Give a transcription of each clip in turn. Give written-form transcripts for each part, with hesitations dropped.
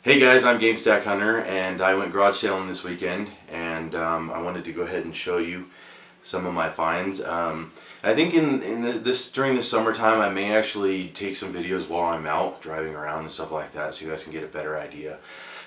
Hey guys, I'm GameStack Hunter, and I went garage sailing this weekend, and I wanted to go ahead and show you some of my finds. I think this during the summertime, I may actually take some videos while I'm out driving around and stuff like that, so you guys can get a better idea.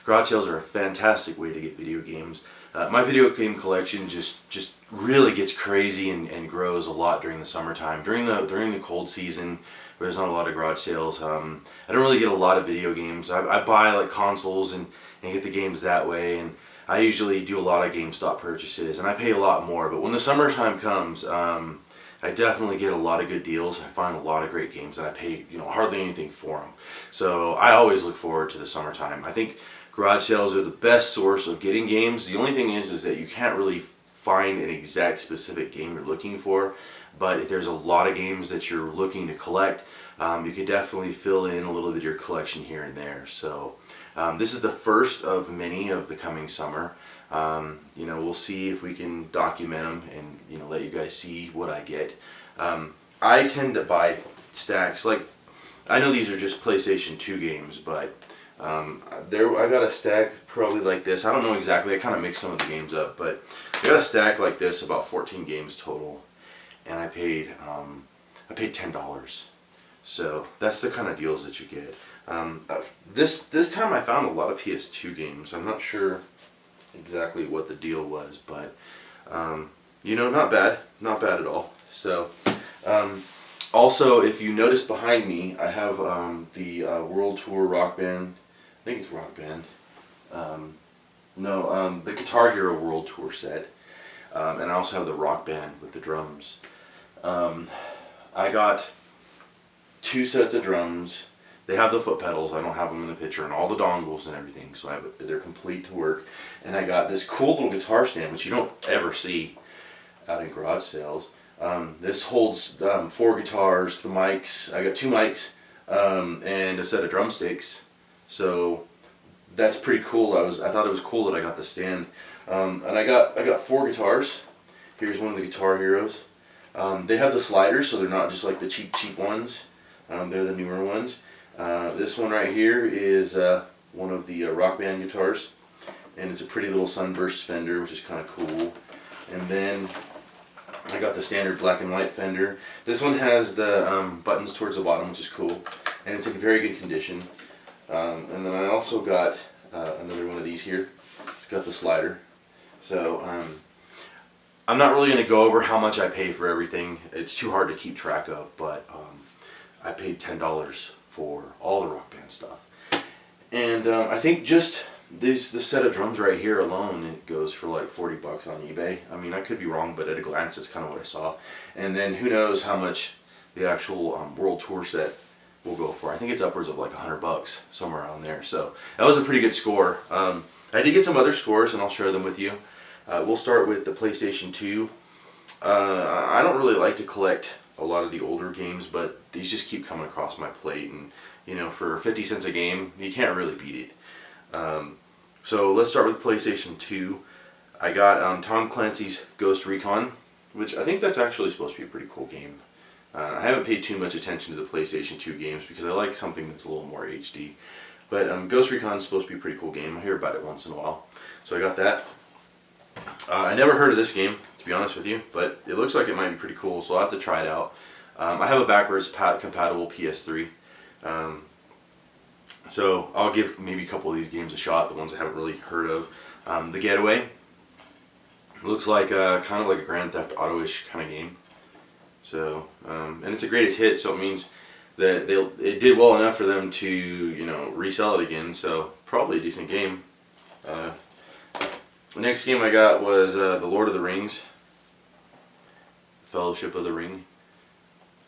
Garage sales are a fantastic way to get video games. My video game collection just really gets crazy and grows a lot during the summertime. During the cold season, where there's not a lot of garage sales, I don't really get a lot of video games. I buy like consoles and get the games that way, and I usually do a lot of GameStop purchases, and I pay a lot more. But when the summertime comes, I definitely get a lot of good deals. I find a lot of great games, and I pay hardly anything for them. So I always look forward to the summertime. I think garage sales are the best source of getting games. The only thing is that you can't really find an exact specific game you're looking for. But if there's a lot of games that you're looking to collect, you could definitely fill in a little bit of your collection here and there. So this is the first of many of the coming summer. We'll see if we can document them and let you guys see what I get. I tend to buy stacks. Like, I know these are just PlayStation 2 games, but I got a stack probably like this. I don't know exactly. I kind of mixed some of the games up, but I got a stack like this, about 14 games total, and I paid $10. So that's the kind of deals that you get. This time I found a lot of PS2 games. I'm not sure exactly what the deal was, but not bad at all. So also, if you notice behind me, I have the World Tour Rock Band. I think it's Rock Band. The Guitar Hero World Tour set, and I also have the Rock Band with the drums. I got 2 sets of drums. They have the foot pedals. I don't have them in the picture, and all the dongles and everything, so they're complete to work. And I got this cool little guitar stand, which you don't ever see out in garage sales. This holds 4 guitars, the mics. I got 2 mics and a set of drumsticks. So that's pretty cool. I thought it was cool that I got the stand. And I got 4 guitars. Here's one of the Guitar Heroes. They have the sliders, so they're not just like the cheap ones. They're the newer ones. This one right here is one of the Rock Band guitars, and it's a pretty little Sunburst Fender, which is kind of cool. And then I got the standard black and white Fender. This one has the buttons towards the bottom, which is cool, and it's in very good condition. And then I also got another one of these here. It's got the slider. So I'm not really going to go over how much I pay for everything. It's too hard to keep track of, but I paid $10 for all the Rock Band stuff. And I think just this set of drums right here alone, it goes for like 40 bucks on eBay. I mean, I could be wrong, but at a glance, that's kind of what I saw. And then who knows how much the actual World Tour set will go for. I think it's upwards of like 100 bucks, somewhere around there. So that was a pretty good score. I did get some other scores, and I'll share them with you. We'll start with the PlayStation 2. I don't really like to collect a lot of the older games, but these just keep coming across my plate, and for 50 cents a game, you can't really beat it. So let's start with PlayStation 2. I got Tom Clancy's Ghost Recon, which I think that's actually supposed to be a pretty cool game. I haven't paid too much attention to the PlayStation 2 games because I like something that's a little more HD. But Ghost Recon is supposed to be a pretty cool game. I hear about it once in a while. So I got that. I never heard of this game, to be honest with you, but it looks like it might be pretty cool, so I'll have to try it out. I have a backwards compatible PS3. So I'll give maybe a couple of these games a shot, the ones I haven't really heard of. The Getaway looks like kind of like a Grand Theft Auto-ish kind of game. So, and it's a greatest hit, so it means that it did well enough for them to resell it again. So probably a decent game. The next game I got was the Lord of the Rings, Fellowship of the Ring.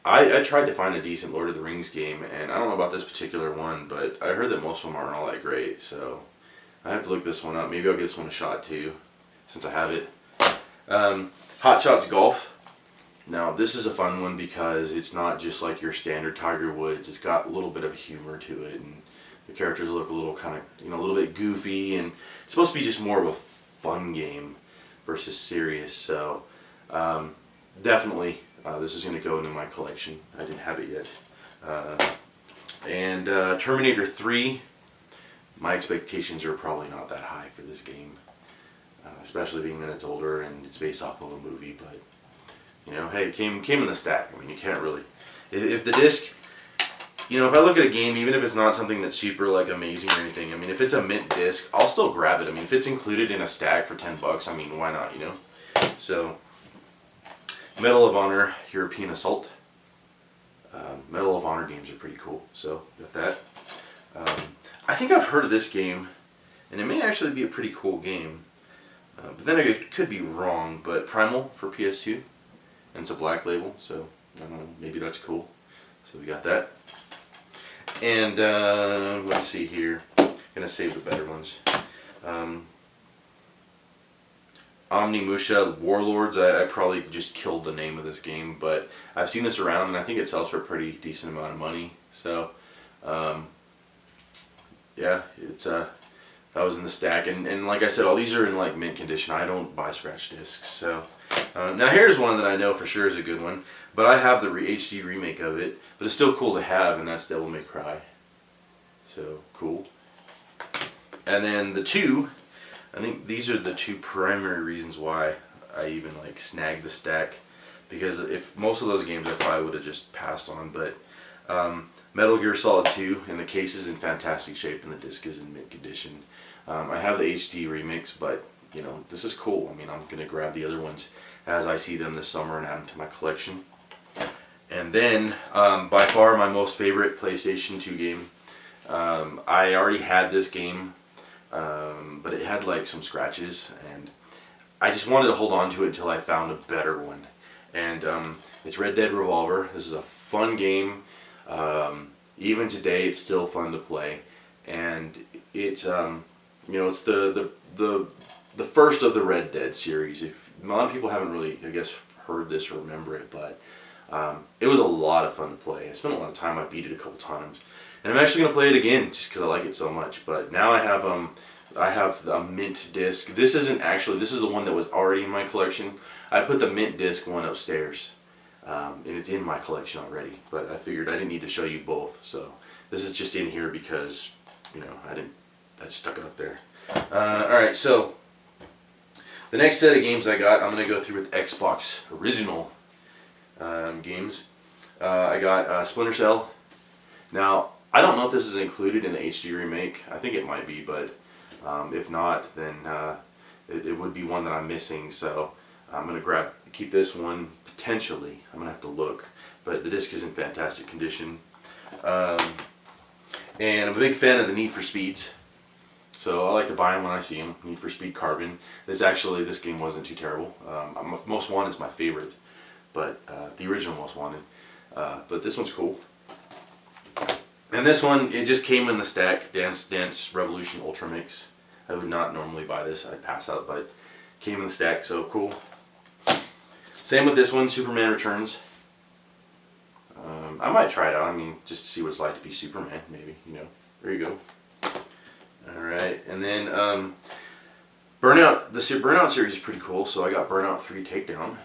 I tried to find a decent Lord of the Rings game, and I don't know about this particular one, but I heard that most of them aren't all that great, so I have to look this one up. Maybe I'll give this one a shot too, since I have it. Hot Shots Golf. Now this is a fun one because it's not just like your standard Tiger Woods. It's got a little bit of humor to it, and the characters look a little kind of, a little bit goofy, and it's supposed to be just more of a fun game versus serious. So definitely this is going to go into my collection. I didn't have it yet. And Terminator 3. my expectations are probably not that high for this game, especially being that it's older and it's based off of a movie. But you know, hey, it came in the stack. I mean, you can't really, if the disc, you know, if I look at a game, even if it's not something that's super like amazing or anything, I mean, if it's a mint disc, I'll still grab it. I mean, if it's included in a stack for $10, I mean, why not, you know? So, Medal of Honor European Assault. Medal of Honor games are pretty cool, so got that. I think I've heard of this game, and it may actually be a pretty cool game. But then I could be wrong, but Primal for PS2, and it's a black label, so I don't know, maybe that's cool. So we got that. And let's see here, gonna save the better ones. Omnimusha Warlords, I probably just killed the name of this game, but I've seen this around and I think it sells for a pretty decent amount of money. So, yeah, it's that was in the stack, and like I said, all these are in like mint condition. I don't buy scratch discs. So, now here's one that I know for sure is a good one, but I have the HD remake of it, but it's still cool to have, and that's Devil May Cry. So, cool. And then the two, I think these are the two primary reasons why I even like snagged the stack, because if most of those games I probably would have just passed on, but Metal Gear Solid 2, and the case is in fantastic shape and the disc is in mint condition. I have the HD remix, but you know, this is cool. I mean, I'm going to grab the other ones as I see them this summer and add them to my collection. And then, by far my most favorite PlayStation 2 game, I already had this game, but it had like some scratches, and I just wanted to hold on to it until I found a better one. And it's Red Dead Revolver. This is a fun game. Even today, it's still fun to play, and it's you know, it's the first of the Red Dead series. If a lot of people haven't really, I guess, heard this or remember it, but it was a lot of fun to play. I spent a lot of time. I beat it a couple times, and I'm actually gonna play it again just because I like it so much. But now I have a mint disc. This isn't actually. This is the one that was already in my collection. I put the mint disc one upstairs, and it's in my collection already. But I figured I didn't need to show you both, so this is just in here because, you know, I just stuck it up there. All right, so the next set of games I got, I'm gonna go through with Xbox original games. I got Splinter Cell. Now, I don't know if this is included in the HD remake. I think it might be, but if not, then it would be one that I'm missing. So I'm gonna keep this one potentially. I'm gonna have to look, but the disc is in fantastic condition. And I'm a big fan of the Need for Speeds, so I like to buy them when I see them. Need for Speed Carbon. This game wasn't too terrible. Most Wanted is my favorite, but the original Most Wanted. But this one's cool. And this one, it just came in the stack. Dance Dance Revolution Ultra Mix. I would not normally buy this. I'd pass out, but came in the stack, so cool. Same with this one, Superman Returns. I might try it out. I mean, just to see what it's like to be Superman, maybe. You know, there you go. All right, and then Burnout. The Burnout series is pretty cool. So I got Burnout 3 Takedown.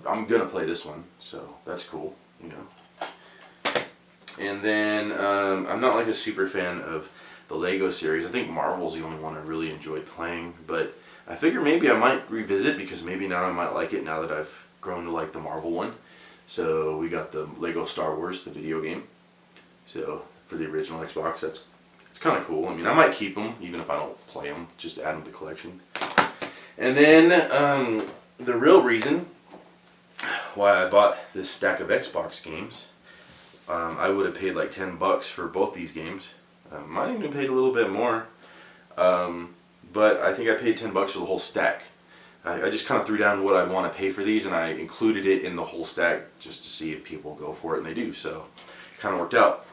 I'm gonna play this one, so that's cool. You know. And then I'm not like a super fan of the Lego series. I think Marvel's the only one I really enjoyed playing, but I figure maybe I might revisit because maybe now I might like it now that I've grown to like the Marvel one. So we got the Lego Star Wars, the video game. So for the original Xbox, it's kind of cool. I mean, I might keep them even if I don't play them, just add them to the collection. And then the real reason why I bought this stack of Xbox games, I would have paid like $10 for both these games. Might even have paid a little bit more, but I think I paid $10 for the whole stack. I just kind of threw down what I want to pay for these, and I included it in the whole stack just to see if people go for it, and they do. So it kind of worked out.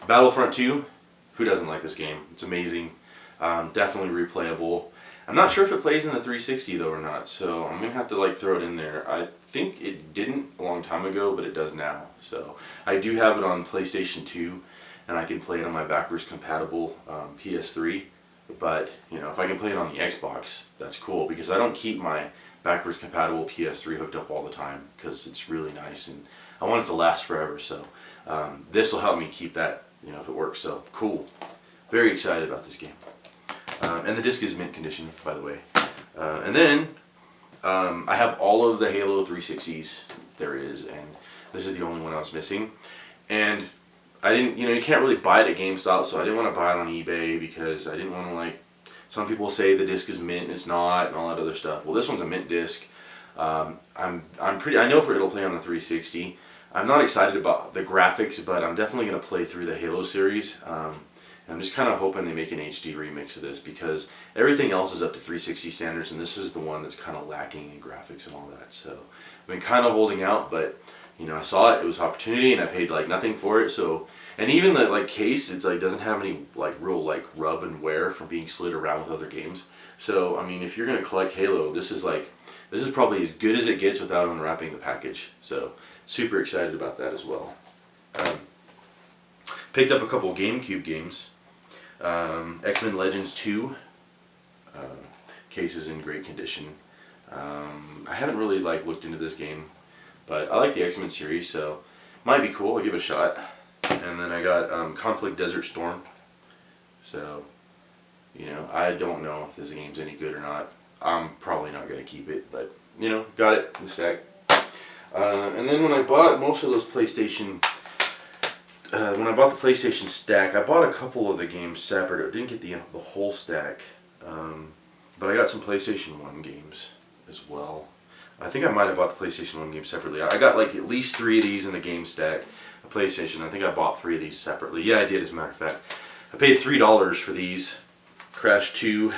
Battlefront 2. Who doesn't like this game? It's amazing. Definitely replayable. I'm not sure if it plays in the 360 though or not, so I'm gonna have to like throw it in there. I think it didn't a long time ago, but it does now. So I do have it on PlayStation 2, and I can play it on my backwards compatible PS3. But you know, if I can play it on the Xbox, that's cool because I don't keep my backwards compatible PS3 hooked up all the time because it's really nice and I want it to last forever. So this will help me keep that, you know, if it works. So cool. very excited about this game. And the disc is mint condition, by the way. And then I have all of the Halo 360s there is, and this is the only one I was missing. And I didn't, you can't really buy it at GameStop, so I didn't want to buy it on eBay because I didn't want to, like, some people say the disc is mint and it's not, and all that other stuff. Well, this one's a mint disc. I know it'll play on the 360. I'm not excited about the graphics, but I'm definitely going to play through the Halo series. I'm just kind of hoping they make an HD remix of this because everything else is up to 360 standards, and this is the one that's kind of lacking in graphics and all that. So I've been kind of holding out, but I saw it. It was opportunity, and I paid like nothing for it. So, and even the like case, it's like doesn't have any like real like rub and wear from being slid around with other games. So I mean, if you're gonna collect Halo, this is probably as good as it gets without unwrapping the package. So super excited about that as well. Picked up a couple GameCube games. X-Men Legends 2. Case is in great condition. I haven't really like looked into this game, but I like the X-Men series, so might be cool. I'll give it a shot. And then I got Conflict Desert Storm. So, I don't know if this game's any good or not. I'm probably not going to keep it, but, got it in the stack. And then when I bought most of those PlayStation, when I bought the PlayStation stack, I bought a couple of the games separate. I didn't get the whole stack, but I got some PlayStation 1 games as well. I think I might have bought the PlayStation 1 games separately. I got like at least 3 of these in the game stack. A PlayStation, I think I bought 3 of these separately. Yeah, I did, as a matter of fact. I paid $3 for these. Crash 2,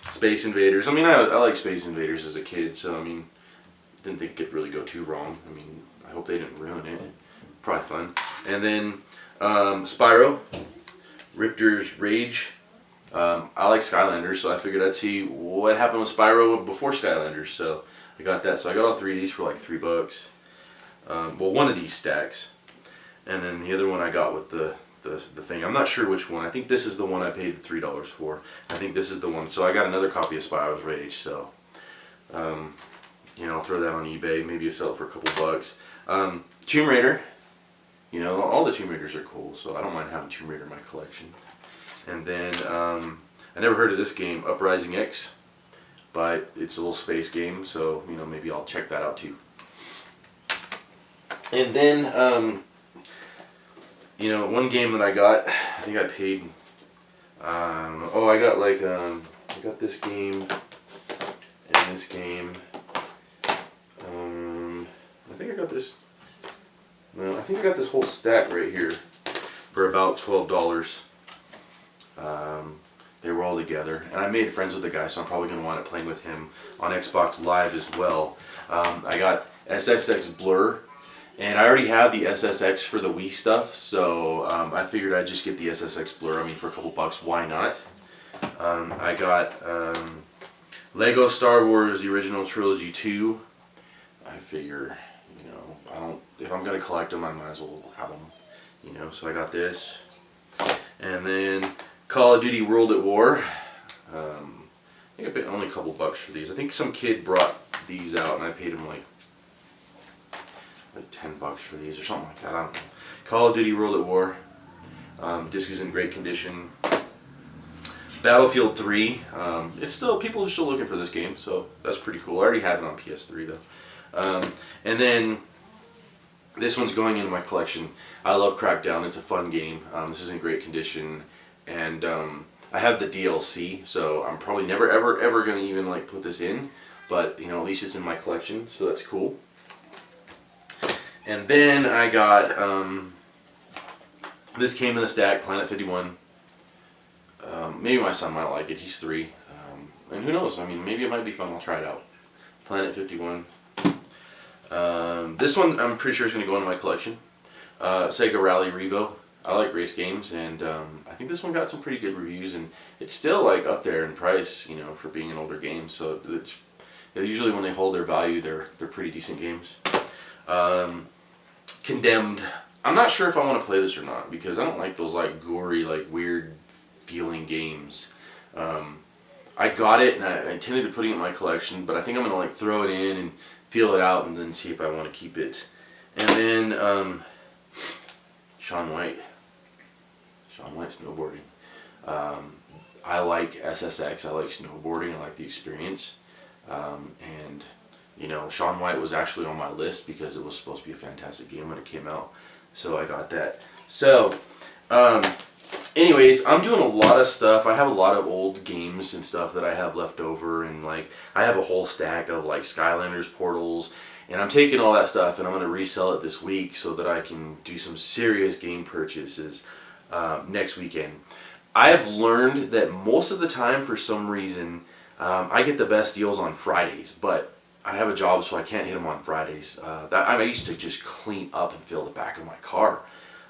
Space Invaders. I mean, I like Space Invaders as a kid, so I mean, didn't think it could really go too wrong. I mean, I hope they didn't ruin it. Probably fun. And then Spyro, Riptor's Rage. I like Skylanders, so I figured I'd see what happened with Spyro before Skylanders. So I got that. So I got all 3 of these for like $3. Well, one of these stacks, and then the other one I got with the thing. I'm not sure which one. I think this is the one I paid the $3 for. I think this is the one. So I got another copy of Spyro's Rage. So I'll throw that on eBay. Maybe sell it for a couple bucks. Tomb Raider. All the Tomb Raiders are cool, so I don't mind having Tomb Raider in my collection. And then, I never heard of this game, Uprising X, but it's a little space game, so, maybe I'll check that out too. And then, one game that I got, I think I paid, I got like, I got this game, and this game, I think I got this. No, I think I got this whole stack right here for about $12. They were all together, and I made friends with the guy, so I'm probably going to wind up playing with him on Xbox Live as well. I got SSX Blur, and I already have the SSX for the Wii stuff, so I figured I'd just get the SSX Blur. I mean, for a couple bucks, why not? I got Lego Star Wars The Original Trilogy 2. I figure, if I'm going to collect them, I might as well have them, so I got this. And then Call of Duty World at War. I think I paid only a couple bucks for these. I think some kid brought these out and I paid him like $10 for these or something like that. I don't know. Call of Duty World at War. Disc is in great condition. Battlefield 3. People are still looking for this game, so that's pretty cool. I already have it on PS3 though. And then this one's going into my collection. I love Crackdown. It's a fun game. This is in great condition, and I have the DLC, so I'm probably never ever gonna even like put this in, but at least it's in my collection, so that's cool. And then I got this came in a stack, Planet 51. Maybe my son might like it. He's 3, and who knows? I mean, maybe it might be fun. I'll try it out. Planet 51. This one I'm pretty sure is going to go into my collection. Sega Rally Revo. I like race games, and I think this one got some pretty good reviews, and it's still like up there in price, for being an older game. So it's usually when they hold their value, they're pretty decent games. Condemned. I'm not sure if I want to play this or not because I don't like those like gory, like weird feeling games. I got it and I intended to put it in my collection, but I think I'm gonna like throw it in and feel it out and then see if I want to keep it. And then Shaun White snowboarding. I like SSX, I like snowboarding, I like the experience. And you know, Shaun White was actually on my list because it was supposed to be a fantastic game when it came out. So I got that. So, anyways, I'm doing a lot of stuff. I have a lot of old games and stuff that I have left over, and like I have a whole stack of like Skylanders portals, and I'm taking all that stuff and I'm going to resell it this week so that I can do some serious game purchases next weekend. I have learned that most of the time, for some reason, I get the best deals on Fridays, but I have a job, so I can't hit them on Fridays. I used to just clean up and fill the back of my car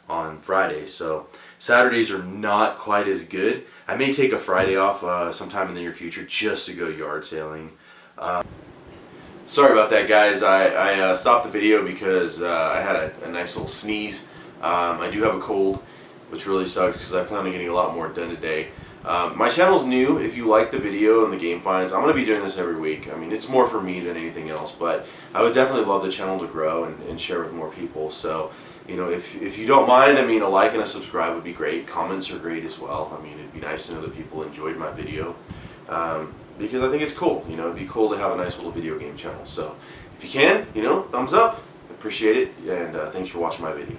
on Fridays, so Saturdays are not quite as good. I may take a Friday off sometime in the near future just to go yard sailing. Sorry about that, guys. I stopped the video because I had a nice little sneeze. I do have a cold, which really sucks because I plan on getting a lot more done today. My channel's new. If you like the video and the game finds, I'm going to be doing this every week. I mean, it's more for me than anything else, but I would definitely love the channel to grow and share with more people. So, you know, if you don't mind, I mean, a like and a subscribe would be great. Comments are great as well. I mean, it'd be nice to know that people enjoyed my video, because I think it's cool. You know, it'd be cool to have a nice little video game channel. So, if you can, you know, thumbs up. Appreciate it, and thanks for watching my video.